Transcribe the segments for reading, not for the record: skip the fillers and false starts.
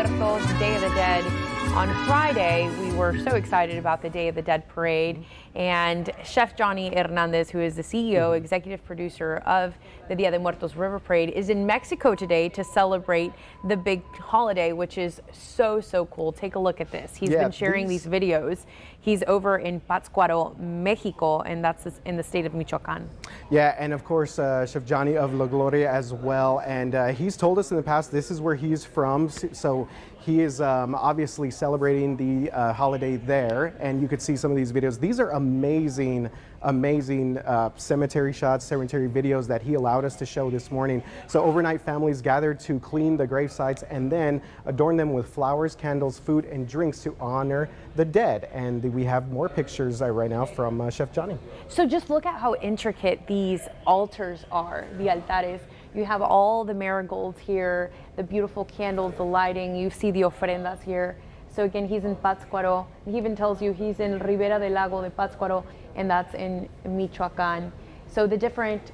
Muertos, Day of the Dead. On Friday, we were so excited about the Day of the Dead parade, and Chef Johnny Hernandez, who is the CEO, executive producer of the Dia de Muertos River Parade, is in Mexico today to celebrate the big holiday, which is so cool. Take a look at this. He's been sharing these videos. He's over in Pátzcuaro, Mexico, and that's in the state of Michoacán. Yeah, and of course, Chef Johnny of La Gloria as well. And he's told us in the past this is where he's from. So he is obviously celebrating the holiday there. And you could see some of these videos. These are amazing cemetery shots, cemetery videos that he allowed us to show this morning. So overnight, families gathered to clean the grave sites and then adorn them with flowers, candles, food, and drinks to honor the dead. And we have more pictures right now from Chef Johnny. So just look at how intricate these altars are, the altares. You have all the marigolds here, the beautiful candles, the lighting. You see the ofrendas here. So again, he's in Pátzcuaro. He even tells you he's in Ribera del Lago de Pátzcuaro, and that's in Michoacán. So the different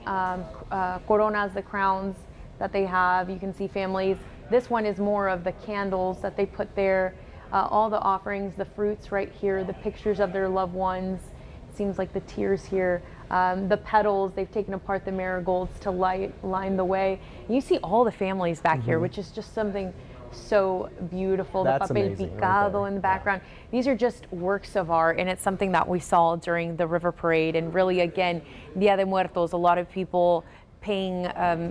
coronas, the crowns that they have, you can see families. This one is more of the candles that they put there, all the offerings, the fruits right here, the pictures of their loved ones. It seems like the tears here. The petals, they've taken apart the marigolds to line the way. You see all the families back here, which is just something so beautiful. That's the papel amazing, picado right in the background. These are just works of art, and it's something that we saw during the river parade. And really, again, Dia de Muertos, a lot of people paying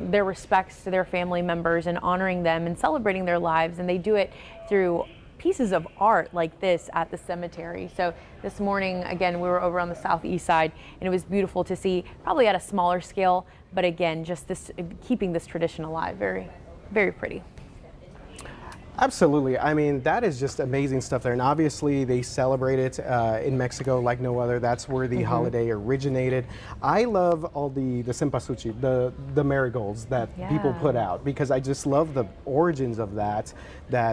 their respects to their family members and honoring them and celebrating their lives. And they do it through pieces of art like this at the cemetery. So this morning, again, we were over on the southeast side, and it was beautiful to see, probably at a smaller scale, but again, just this keeping this tradition alive. Very pretty. Absolutely. I mean, that is just amazing stuff there. And obviously they celebrate it in Mexico like no other. That's where the holiday originated. I love all the cempasúchil, the marigolds that people put out, because I just love the origins of that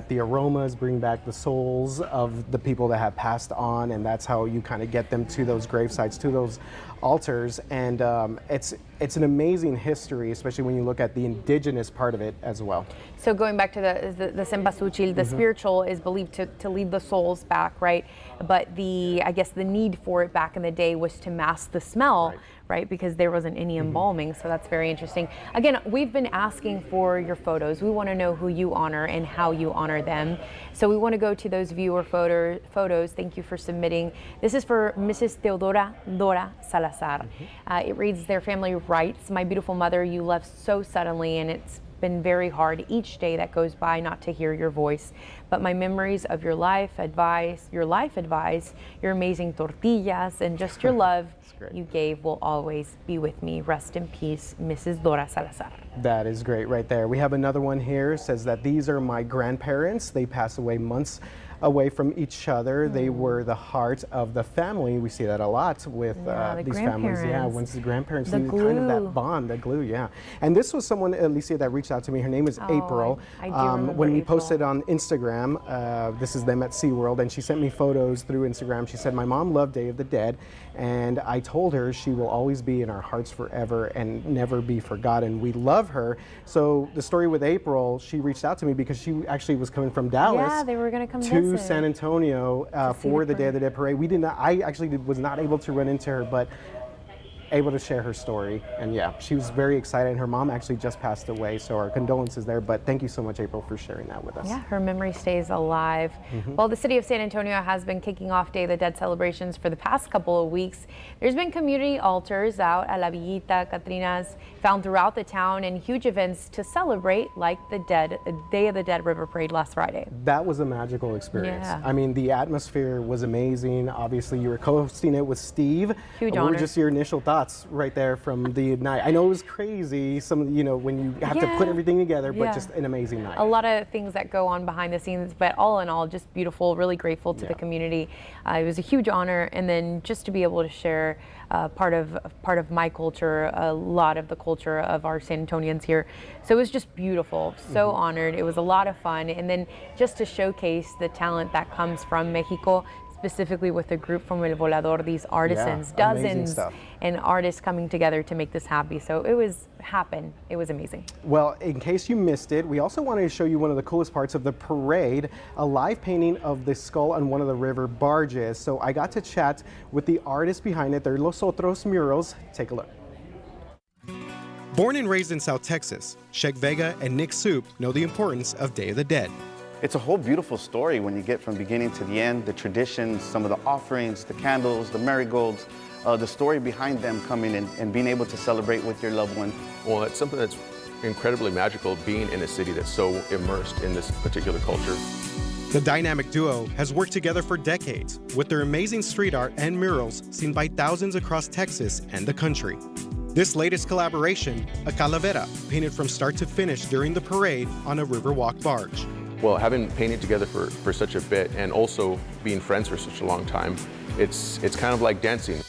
the aromas bring back the souls of the people that have passed on, and that's how you kind of get them to those grave sites, to those altars. And it's an amazing history, especially when you look at the indigenous part of it as well. So going back to the cempasúchil, the spiritual is believed to lead the souls back, right? But I guess the need for it back in the day was to mask the smell, right? Because there wasn't any embalming. So that's very interesting. Again, we've been asking for your photos. We want to know who you honor and how you honor them. So we want to go to those viewer photos. Thank you for submitting. This is for Mrs. Teodora Dora Salazar. It reads, "Their family writes, my beautiful mother, you left so suddenly, and it's been very hard each day that goes by not to hear your voice, but my memories of your life advice, your amazing tortillas, and just your love you gave will always be with me. Rest in peace, Mrs. Dora Salazar." That is great right there. We have another one here, says that these are my grandparents. They passed away months away from each other. They were the heart of the family. We see that a lot with these families. Yeah, once the grandparents leave, kind of that bond, the glue, And this was someone, Alicia, that reached out to me. Her name is April. I do remember when we April. posted on Instagram, this is them at SeaWorld, and she sent me photos through Instagram. She said, my mom loved Day of the Dead, and I told her she will always be in our hearts forever and never be forgotten. We love her. So the story with April, she reached out to me because she actually was coming from Dallas. Yeah, they were going to come to San Antonio for the Day of the Dead parade. I actually was not able to run into her, but able to share her story. And yeah, she was very excited, and her mom actually just passed away, so our condolences there. But thank you so much, April, for sharing that with us. Yeah, her memory stays alive. Well, the city of San Antonio has been kicking off Day of the Dead celebrations for the past couple of weeks. There's been community altars out at La Villita, Catrinas, found throughout the town, and huge events to celebrate, like the Day of the Dead River Parade last Friday. That was a magical experience. Yeah. I mean, the atmosphere was amazing. Obviously, you were co-hosting it with Steve. Huge honor. honor. What were just your initial thoughts right there from the night? I know it was crazy, when you have to put everything together, but just an amazing night. A lot of things that go on behind the scenes, but all in all, just beautiful, really grateful to the community. It was a huge honor, and then just to be able to share part of my culture, a lot of the culture of our San Antonians here. So it was just beautiful, so honored. It was a lot of fun, and then just to showcase the talent that comes from Mexico, specifically with a group from El Volador, these artisans, Yeah, amazing dozens stuff. and artists coming together to make this happy. So it was amazing. Well, in case you missed it, we also wanted to show you one of the coolest parts of the parade, a live painting of the skull on one of the river barges. So I got to chat with the artists behind it. They're Los Otros Murals. Take a look. Born and raised in South Texas, Sheg Vega and Nick Soup know the importance of Day of the Dead. It's a whole beautiful story when you get from beginning to the end, the traditions, some of the offerings, the candles, the marigolds, the story behind them coming in and being able to celebrate with your loved one. Well, it's something that's incredibly magical, being in a city that's so immersed in this particular culture. The dynamic duo has worked together for decades with their amazing street art and murals seen by thousands across Texas and the country. This latest collaboration, a calavera, painted from start to finish during the parade on a Riverwalk barge. Well, having painted together for such a bit and also being friends for such a long time, it's kind of like dancing.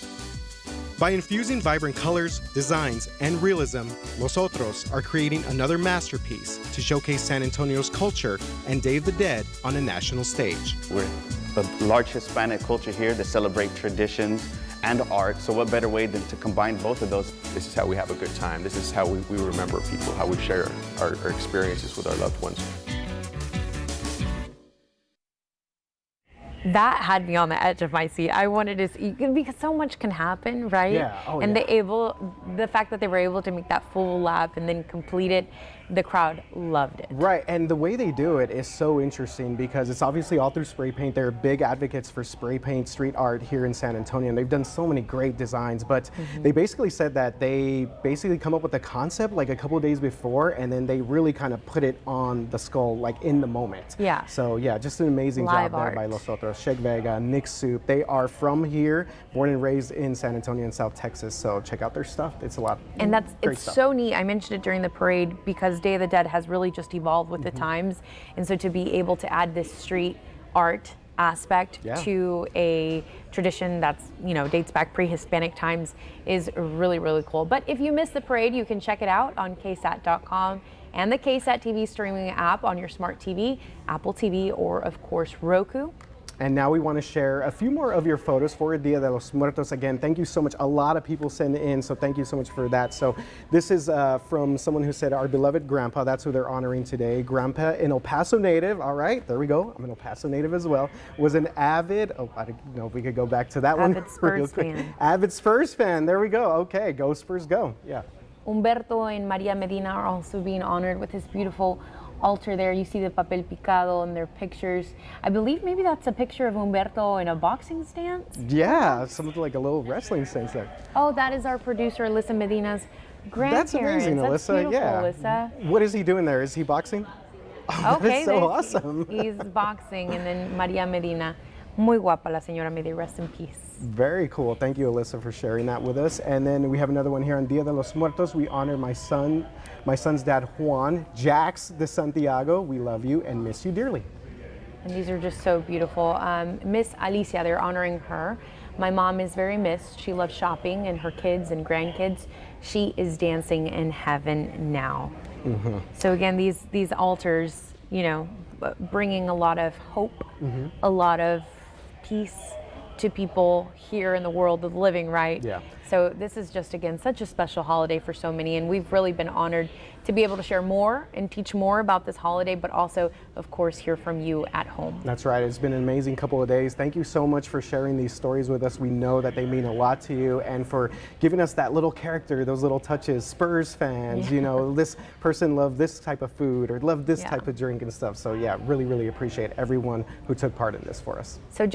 By infusing vibrant colors, designs, and realism, Los Otros are creating another masterpiece to showcase San Antonio's culture and Day of the Dead on a national stage. We're a large Hispanic culture here that celebrate traditions and art, so what better way than to combine both of those? This is how we have a good time. This is how we remember people, how we share our experiences with our loved ones. That had me on the edge of my seat. I wanted to see, because so much can happen, right? Yeah. Oh, and yeah. the fact that they were able to make that full lap and then complete it, the crowd loved it. Right, and the way they do it is so interesting because it's obviously all through spray paint. They're big advocates for spray paint street art here in San Antonio, and they've done so many great designs, but they basically said that they basically come up with the concept like a couple of days before, and then they really kind of put it on the skull like in the moment. Yeah. So yeah, just an amazing Live job there art. by Los Otros. Sheg Vega, Nick Soup, they are from here, born and raised in San Antonio and South Texas, so check out their stuff. It's a lot. And great it's stuff. so neat. I mentioned it during the parade because Day of the Dead has really just evolved with the times. And so to be able to add this street art aspect Yeah. to a tradition that's, dates back pre-Hispanic times is really, really cool. But if you missed the parade, you can check it out on KSAT.com and the KSAT TV streaming app on your smart TV, Apple TV, or of course Roku. And now we want to share a few more of your photos for Dia de los Muertos. Again, thank you so much. A lot of people send in, so thank you so much for that. So this is from someone who said, our beloved grandpa, that's who they're honoring today. Grandpa, an El Paso native, all right, there we go. I'm an El Paso native as well. Was an avid, I don't know if we could go back to that one. Avid Spurs fan. Avid Spurs fan, there we go. Okay, go Spurs, go. Yeah. Humberto and Maria Medina are also being honored with this beautiful altar there. You see the papel picado and their pictures. I believe maybe that's a picture of Humberto in a boxing stance. Yeah, something like a little wrestling sense there. Oh, that is our producer, Alyssa Medina's grandparents. That's amazing, That's Alyssa. beautiful, Yeah. Alyssa. What is he doing there? Is he boxing? Oh, Okay, that's so there- awesome. He's boxing, and then Maria Medina. Muy guapa la señora Medina, rest in peace. Very cool. Thank you, Alyssa, for sharing that with us. And then we have another one here on Dia de los Muertos. We honor my son's dad, Juan, Jax de Santiago. We love you and miss you dearly. And these are just so beautiful. Miss Alicia, they're honoring her. My mom is very missed. She loves shopping and her kids and grandkids. She is dancing in heaven now. So again, these altars, bringing a lot of hope, a lot of peace to people here in the world of the living, right? Yeah. So this is just, again, such a special holiday for so many, and we've really been honored to be able to share more and teach more about this holiday, but also, of course, hear from you at home. That's right. It's been an amazing couple of days. Thank you so much for sharing these stories with us. We know that they mean a lot to you, and for giving us that little character, those little touches. Spurs fans, this person loved this type of food or loved this type of drink and stuff. So yeah, really, really appreciate everyone who took part in this for us. So just